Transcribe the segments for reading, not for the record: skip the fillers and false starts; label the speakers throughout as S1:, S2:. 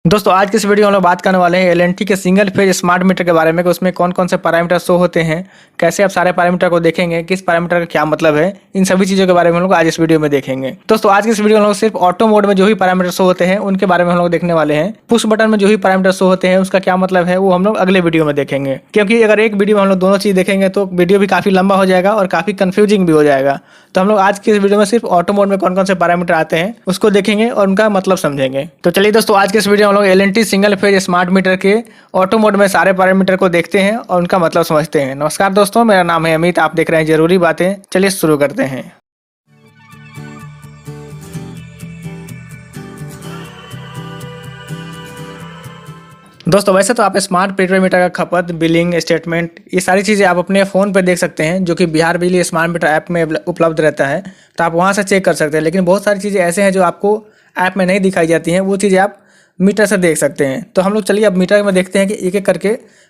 S1: दोस्तों आज की इस वीडियो में हम लोग बात करने वाले हैं एल&टी के सिंगल फेज स्मार्ट मीटर के बारे में कि उसमें कौन कौन से पैरामीटर शो होते हैं, कैसे आप सारे पैरामीटर को देखेंगे, किस पैरामीटर का क्या मतलब है, इन सभी चीज़ों के बारे में हम लोग आज इस वीडियो में देखेंगे। दोस्तों आज की इस वीडियो में हम लोग सिर्फ ऑटो मोड में जो भी पैरामीटर शो होते हैं उनके बारे में हम लोग देखने वाले हैं। पुश बटन में जो भी पैरामीटर शो होते हैं उसका क्या मतलब है वो हम लोग अगले वीडियो में देखेंगे, क्योंकि अगर एक वीडियो में हम लोग दोनों चीज़ देखेंगे तो वीडियो भी काफ़ी लंबा हो जाएगा और काफ़ी कन्फ्यूजिंग भी हो जाएगा। तो हम लोग आज की इस वीडियो में सिर्फ ऑटो मोड में कौन कौन से पैरामीटर आते हैं उसको देखेंगे और उनका मतलब समझेंगे। तो चलिए दोस्तों आज के इस वीडियो में हम लोग L&T single phase smart meter के ऑटो मोड में सारे पैरामीटर को देखते हैं और उनका मतलब समझते हैं। नमस्कार दोस्तों, मेरा नाम है अमित, आप देख रहे हैं जरूरी बातें। चलिए शुरू करते हैं। दोस्तों वैसे तो आप स्मार्ट प्रीपेड मीटर का खपत, बिलिंग स्टेटमेंट, ये सारी चीज़ें आप अपने फ़ोन पे देख सकते हैं, जो कि बिहार बिजली स्मार्ट मीटर ऐप में उपलब्ध रहता है। तो आप वहाँ से चेक कर सकते हैं। लेकिन बहुत सारी चीज़ें ऐसे हैं जो आपको ऐप में नहीं दिखाई जाती हैं, वो चीज़ें आप मीटर से देख सकते हैं। तो हम लोग चलिए अब मीटर में देखते हैं कि एक एक करके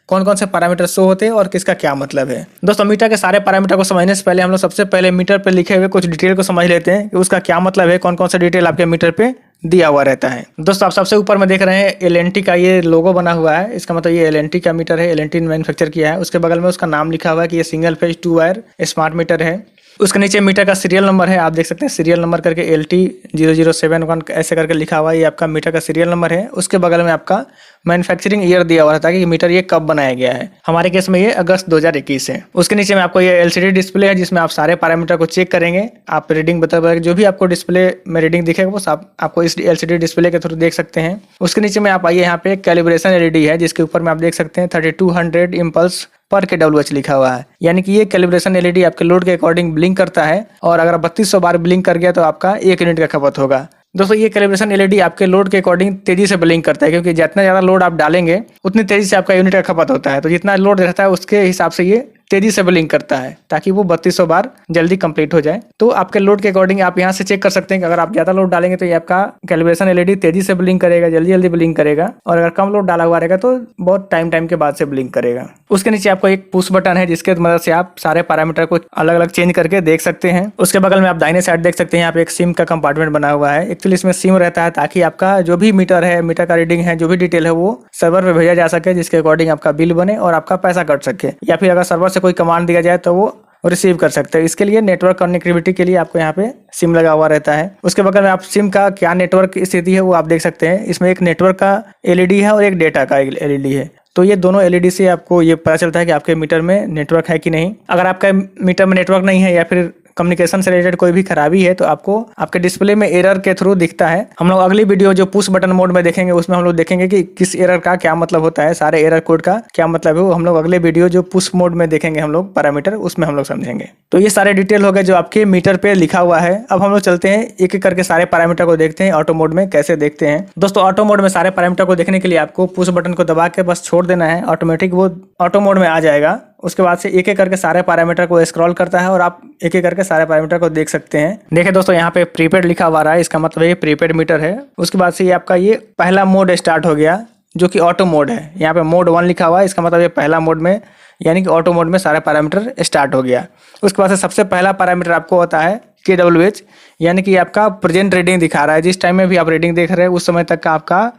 S1: कौन कौन से पैरामीटर शो होते हैं और किसका क्या मतलब है। दोस्तों मीटर के सारे पैरामीटर को समझने से पहले हम लोग सबसे पहले मीटर पर लिखे हुए कुछ डिटेल को समझ लेते हैं कि उसका क्या मतलब है, कौन कौन सा डिटेल आपके मीटर पे दिया हुआ रहता है। दोस्तों आप सबसे ऊपर में देख रहे हैं एल&टी का ये लोगो बना हुआ है, इसका मतलब ये एल&टी का मीटर है, एल&टी ने मैन्युफैक्चर किया है। उसके बगल में उसका नाम लिखा हुआ है कि ये single phase 2 wire smart meter है। उसके नीचे मीटर का सीरियल नंबर है, आप देख सकते हैं सीरियल नंबर करके LT0071 ऐसे करके लिखा हुआ है, ये आपका मीटर का सीरियल नंबर है। उसके बगल में आपका मैन्युफैक्चरिंग ईयर दिया हुआ था कि मीटर ये कब बनाया गया है। हमारे केस में ये अगस्त 2021 है। उसके नीचे में आपको ये LCD डिस्प्ले है जिसमें आप सारे पैरामीटर को चेक करेंगे। आप रीडिंग बता जो भी आपको डिस्प्ले में रीडिंग दिखेगा वो आपको इस LCD डिस्प्ले के थ्रू देख सकते हैं। उसके नीचे में आप आइए, यहाँ पे कैलिब्रेशन LED है जिसके ऊपर में आप देख सकते हैं 3200 इम्पल्स पर kWh लिखा हुआ है, यानी कि ये कैलिब्रेशन LED आपके लोड के अकॉर्डिंग ब्लिंक करता है और अगर 3200 बार ब्लिंक कर गया तो आपका 1 यूनिट का खपत होगा। दोस्तों ये कैलिब्रेशन LED आपके लोड के अकॉर्डिंग तेजी से ब्लिंक करता है, क्योंकि जितना ज़्यादा लोड आप डालेंगे उतनी तेजी से आपका यूनिट का खपत होता है। तो जितना लोड रहता है उसके हिसाब से ये तेजी से ब्लिंक करता है ताकि वो 3200 बार जल्दी कंप्लीट हो जाए। तो आपके लोड के अकॉर्डिंग आप यहाँ से चेक कर सकते हैं कि अगर आप ज़्यादा लोड डालेंगे तो ये आपका कैलिब्रेशन LED तेजी से ब्लिंक करेगा, जल्दी जल्दी ब्लिंक करेगा, और अगर कम लोड डाला हुआ रहेगा तो बहुत टाइम के बाद से ब्लिंक करेगा। उसके नीचे आपको एक पुश बटन है जिसके मदद से आप सारे पैरामीटर को अलग अलग चेंज करके देख सकते हैं। उसके बगल में आप दाहिने साइड देख सकते हैं यहाँ पे एक सिम का कंपार्टमेंट बना हुआ है। एक्चुअली इसमें सिम रहता है ताकि आपका जो भी मीटर है, मीटर का रीडिंग है, जो भी डिटेल है वो सर्वर पे भेजा जा सके, जिसके अकॉर्डिंग आपका बिल बने और आपका पैसा कट सके, या फिर अगर सर्वर से कोई कमांड दिया जाए तो वो रिसीव कर सकते हैं। इसके लिए नेटवर्क कनेक्टिविटी के लिए आपको यहाँ पे सिम लगा हुआ रहता है। उसके बगल में आप सिम का क्या नेटवर्क स्थिति है वो आप देख सकते हैं। इसमें एक नेटवर्क का LED है और एक डेटा का LED है। तो ये दोनों LED से आपको ये पता चलता है कि आपके मीटर में नेटवर्क है कि नहीं। अगर आपका मीटर में नेटवर्क नहीं है या फिर कम्युनिकेशन से रिलेटेड कोई भी खराबी है तो आपको आपके डिस्प्ले में एरर के थ्रू दिखता है। हम लोग अगली वीडियो जो पुश बटन मोड में देखेंगे उसमें हम लोग देखेंगे कि किस एरर का क्या मतलब होता है, सारे एरर कोड का क्या मतलब है वो हम लोग अगले वीडियो जो पुश मोड में देखेंगे हम लोग पैरामीटर, उसमें हम लोग समझेंगे। तो ये सारे डिटेल हो गए जो आपके मीटर पे लिखा हुआ है। अब हम लोग चलते हैं एक एक करके सारे पैरामीटर को देखते हैं ऑटो मोड में कैसे देखते हैं। दोस्तों ऑटो मोड में सारे पैरामीटर को देखने के लिए आपको पुश बटन को दबा के बस छोड़ देना है, ऑटोमेटिक वो ऑटो मोड में आ जाएगा। उसके बाद से एक एक करके सारे पैरामीटर को स्क्रॉल करता है और आप एक एक करके सारे पैरामीटर को देख सकते हैं। देखिए दोस्तों यहाँ पे प्रीपेड लिखा हुआ रहा है, इसका मतलब ये प्रीपेड मीटर है। उसके बाद से ये आपका ये पहला मोड स्टार्ट हो गया जो कि ऑटो मोड है। यहाँ पे मोड 1 लिखा हुआ है, इसका मतलब ये पहला मोड में यानी कि ऑटो मोड में सारे पैरामीटर स्टार्ट हो गया। उसके बाद से सबसे पहला पैरामीटर आपको होता है KWH, यानी कि आपका प्रेजेंट रीडिंग दिखा रहा है। जिस टाइम में भी आप रीडिंग देख रहे हैं उस समय तक का आपका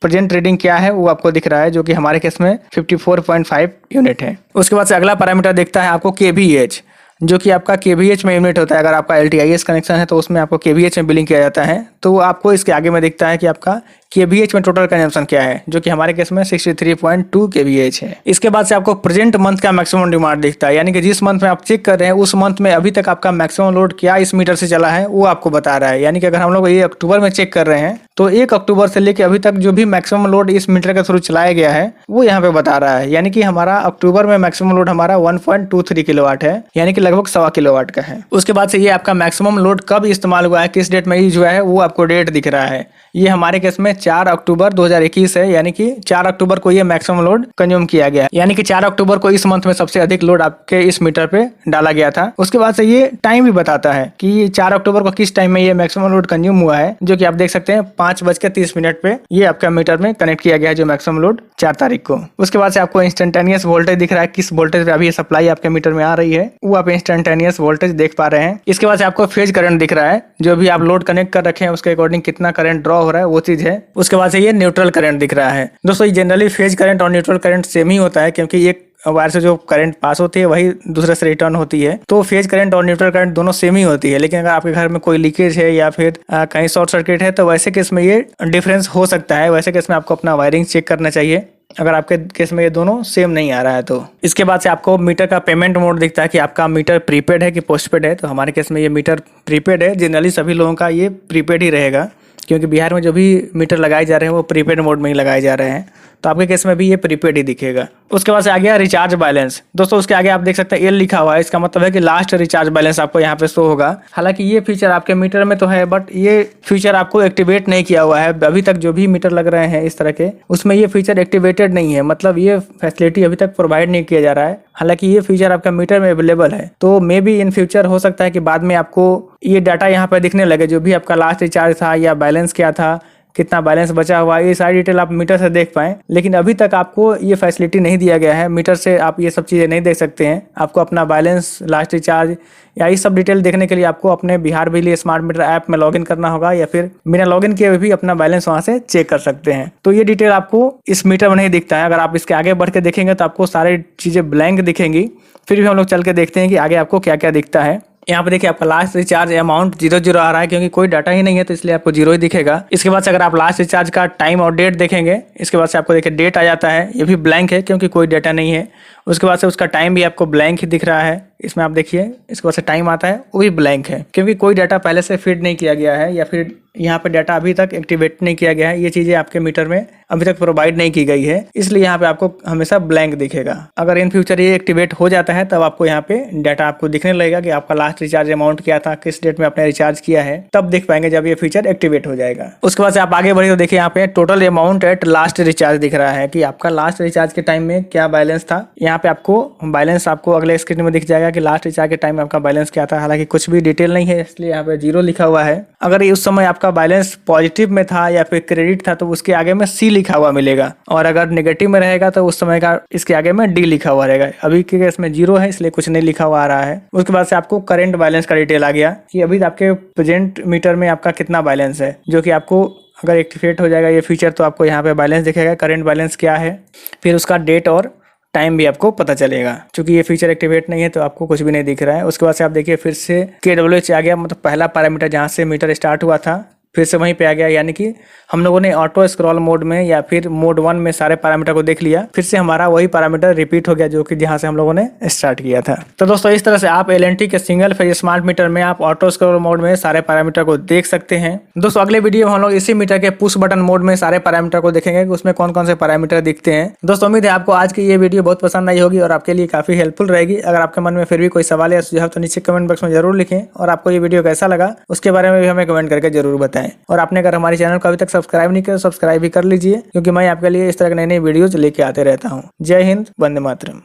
S1: प्रेजेंट रीडिंग क्या है वो आपको दिख रहा है, जो कि हमारे केस में 54.5 यूनिट है। उसके बाद से अगला पैरामीटर दिखता है आपको KVH, जो कि आपका KVH में यूनिट होता है। अगर आपका LTIS कनेक्शन है तो उसमें आपको KVH में बिलिंग किया जाता है। तो वो आपको इसके आगे में दिखता है कि आपका KVH में टोटल कंजम्पशन क्या है, जो कि हमारे केस में 63.2 KVH है। इसके बाद से आपको प्रेजेंट मंथ का मैक्सिमम डिमांड दिखता है, यानी कि जिस मंथ में आप चेक कर रहे हैं उस मंथ में अभी तक आपका मैक्सिमम लोड क्या इस मीटर से चला है वो आपको बता रहा है। यानी कि अगर हम लोग ये अक्टूबर में चेक कर रहे हैं तो 1 अक्टूबर से लेकर अभी तक जो भी मैक्सिमम लोड इस मीटर के थ्रू चलाया गया है वो यहाँ पे बता रहा है। यानी कि हमारा अक्टूबर में मैक्सिमम लोड हमारा 1.23 किलोवाट है, यानी कि लगभग 1.25 किलोवाट का है। उसके बाद से ये आपका मैक्सिमम लोड कब इस्तेमाल हुआ है, किस डेट में यूज हुआ है वो आपको डेट दिख रहा है। ये हमारे केस में 4 अक्टूबर 2021 है, यानी कि 4 अक्टूबर को ये मैक्सिमम लोड कंज्यूम किया गया, यानी कि 4 अक्टूबर को इस मंथ में सबसे अधिक लोड आपके इस मीटर पे डाला गया था। उसके बाद से ये टाइम भी बताता है कि 4 अक्टूबर को किस टाइम में ये मैक्सिमम लोड कंज्यूम हुआ है, जो कि आप देख सकते हैं 5:30 पे ये आपका मीटर में कनेक्ट किया गया है जो मैक्सिमम लोड 4 तारीख को। उसके बाद से आपको इंस्टेंटेनियस वोल्टेज दिख रहा है, किस वोल्टेज पे अभी सप्लाई आपके मीटर में आ रही है वो आप इंस्टेंटेनियस वोल्टेज देख पा रहे हैं। इसके बाद से आपको फेज करंट दिख रहा है, जो भी आप लोड कनेक्ट कर रखे हैं उसके अकॉर्डिंग कितना करंट ड्रॉ हो रहा है वो चीज है। उसके बाद से ये न्यूट्रल करंट दिख रहा है। दोस्तों ये जनरली फेज करंट और न्यूट्रल करंट सेम ही होता है, क्योंकि एक वायर से जो करंट पास होती है वही दूसरे से रिटर्न होती है। तो फेज करंट और न्यूट्रल करंट दोनों सेम ही होती है। लेकिन अगर आपके घर में कोई लीकेज है या फिर कहीं शॉर्ट सर्किट है तो वैसे केस में ये डिफरेंस हो सकता है। वैसे केस में आपको अपना वायरिंग चेक करना चाहिए, अगर आपके केस में ये दोनों सेम नहीं आ रहा है तो। इसके बाद से आपको मीटर का पेमेंट मोड दिखता है कि आपका मीटर प्रीपेड है कि पोस्टपेड है। तो हमारे केस में ये मीटर प्रीपेड है। जनरली सभी लोगों का ये प्रीपेड ही रहेगा, क्योंकि बिहार में जो भी मीटर लगाए जा रहे हैं वो प्रीपेड मोड में ही लगाए जा रहे हैं। तो आपके केस में भी ये प्रीपेड ही दिखेगा। उसके बाद से आ गया रिचार्ज बैलेंस। दोस्तों उसके आगे आप देख सकते हैं एल लिखा हुआ है, इसका मतलब है कि लास्ट रिचार्ज बैलेंस आपको यहाँ पे शो होगा। हालांकि ये फीचर आपके मीटर में तो है, बट ये फीचर आपको एक्टिवेट नहीं किया हुआ है। अभी तक जो भी मीटर लग रहे हैं इस तरह के, उसमें ये फीचर एक्टिवेटेड नहीं है, मतलब ये फैसिलिटी अभी तक प्रोवाइड नहीं किया जा रहा है। हालांकि ये फीचर आपका मीटर में अवेलेबल है, तो मे बी इन फ्यूचर हो सकता है कि बाद में आपको ये डाटा यहाँ पर दिखने लगे, जो भी आपका लास्ट रिचार्ज था या बैलेंस क्या था, कितना बैलेंस बचा हुआ है, ये सारी डिटेल आप मीटर से देख पाएं। लेकिन अभी तक आपको ये फैसिलिटी नहीं दिया गया है, मीटर से आप ये सब चीज़ें नहीं देख सकते हैं। आपको अपना बैलेंस, लास्ट रिचार्ज या ये सब डिटेल देखने के लिए आपको अपने बिहार बिजली स्मार्ट मीटर ऐप में लॉगिन करना होगा, या फिर बिना लॉगिन किए भी अपना बैलेंस वहाँ से चेक कर सकते हैं। तो ये डिटेल आपको इस मीटर में नहीं दिखता है। अगर आप इसके आगे बढ़ के देखेंगे तो आपको सारी चीज़ें ब्लैंक दिखेंगी। फिर भी हम लोग चल के देखते हैं कि आगे आपको क्या क्या दिखता है। यहाँ पे देखिए आपका लास्ट रिचार्ज अमाउंट 00 आ रहा है, क्योंकि कोई डाटा ही नहीं है तो इसलिए आपको 0 ही दिखेगा। इसके बाद से अगर आप लास्ट रिचार्ज का टाइम और डेट देखेंगे, इसके बाद से आपको देखिए डेट आ जाता है, ये भी ब्लैंक है क्योंकि कोई डाटा नहीं है। उसके बाद से उसका टाइम भी आपको ब्लैंक ही दिख रहा है, इसमें आप देखिए। इसके बाद से टाइम आता है, वो भी ब्लैंक है, क्योंकि कोई डाटा पहले से फीड नहीं किया गया है, या फिर यहाँ पे डाटा अभी तक एक्टिवेट नहीं किया गया है। ये चीज़ें आपके मीटर में अभी तक प्रोवाइड नहीं की गई है, इसलिए यहाँ पे आपको हमेशा ब्लैंक दिखेगा। अगर इन फ्यूचर ये एक्टिवेट हो जाता है तब आपको यहाँ पे डाटा आपको दिखने लगेगा कि आपका लास्ट रिचार्ज अमाउंट क्या था, किस डेट में आपने रिचार्ज किया है, तब देख पाएंगे जब ये फीचर एक्टिवेट हो जाएगा। उसके बाद से आप आगे बढ़े तो देखिए यहाँ पे total amount at last recharge दिख रहा है कि आपका लास्ट रिचार्ज के टाइम में क्या बैलेंस था। यहाँ पे आपको बैलेंस आपको अगले स्क्रीन में दिख जाएगा कि लास्ट रिचार्ज के टाइम में आपका बैलेंस क्या था। हालांकि कुछ भी डिटेल नहीं है, इसलिए यहाँ पे 0 लिखा हुआ है। अगर उस समय आपका बैलेंस पॉजिटिव में था या फिर क्रेडिट था तो उसके आगे में C लिखा हुआ मिलेगा, और अगर नेगेटिव में रहेगा तो उस समय का इसके आगे में D लिखा हुआ रहेगा। अभी के केस में 0 है, इसलिए कुछ नहीं लिखा हुआ आ रहा है। उसके बाद से आपको करंट बैलेंस का डिटेल आ गया कि अभी आपके प्रेजेंट मीटर में आपका कितना बैलेंस है, जो कि आपको अगर एक्टिवेट हो जाएगा ये फीचर तो आपको यहाँ पे बैलेंस दिखेगा, करंट बैलेंस क्या है, फिर उसका डेट और टाइम भी आपको पता चलेगा। क्योंकि ये फीचर एक्टिवेट नहीं है तो आपको कुछ भी नहीं दिख रहा है। उसके बाद से आप देखिए फिर से KWH आ गया, मतलब पहला पैरामीटर जहाँ से मीटर स्टार्ट हुआ था फिर से वहीं पे आ गया। यानी कि हम लोगों ने ऑटो स्क्रॉल मोड में या फिर मोड 1 में सारे पैरामीटर को देख लिया, फिर से हमारा वही पैरामीटर रिपीट हो गया जो कि जहां से हम लोगों ने स्टार्ट किया था। तो दोस्तों इस तरह से आप L&T के सिंगल फेज स्मार्ट मीटर में आप ऑटो स्क्रॉल मोड में सारे पैरामीटर को देख सकते हैं। दोस्तों अगले वीडियो में हम लोग इसी मीटर के पुश बटन मोड में सारे पैरामीटर को देखेंगे कि उसमें कौन कौन से पैरामीटर दिखते हैं। दोस्तों उम्मीद है आपको आज की ये वीडियो बहुत पसंद आई होगी और आपके लिए काफी हेल्पफुल रहेगी। अगर आपके मन में फिर भी कोई सवाल या सुझाव तो नीचे कमेंट बॉक्स में जरूर लिखें, और आपको ये वीडियो कैसा लगा उसके बारे में भी हमें कमेंट करके जरूर बताएं। और आपने अगर हमारे चैनल को अभी तक सब्सक्राइब नहीं किया तो सब्सक्राइब भी कर लीजिए, क्योंकि मैं आपके लिए इस तरह के नई नई वीडियोज लेके आते रहता हूँ। जय हिंद, वंदे मातरम।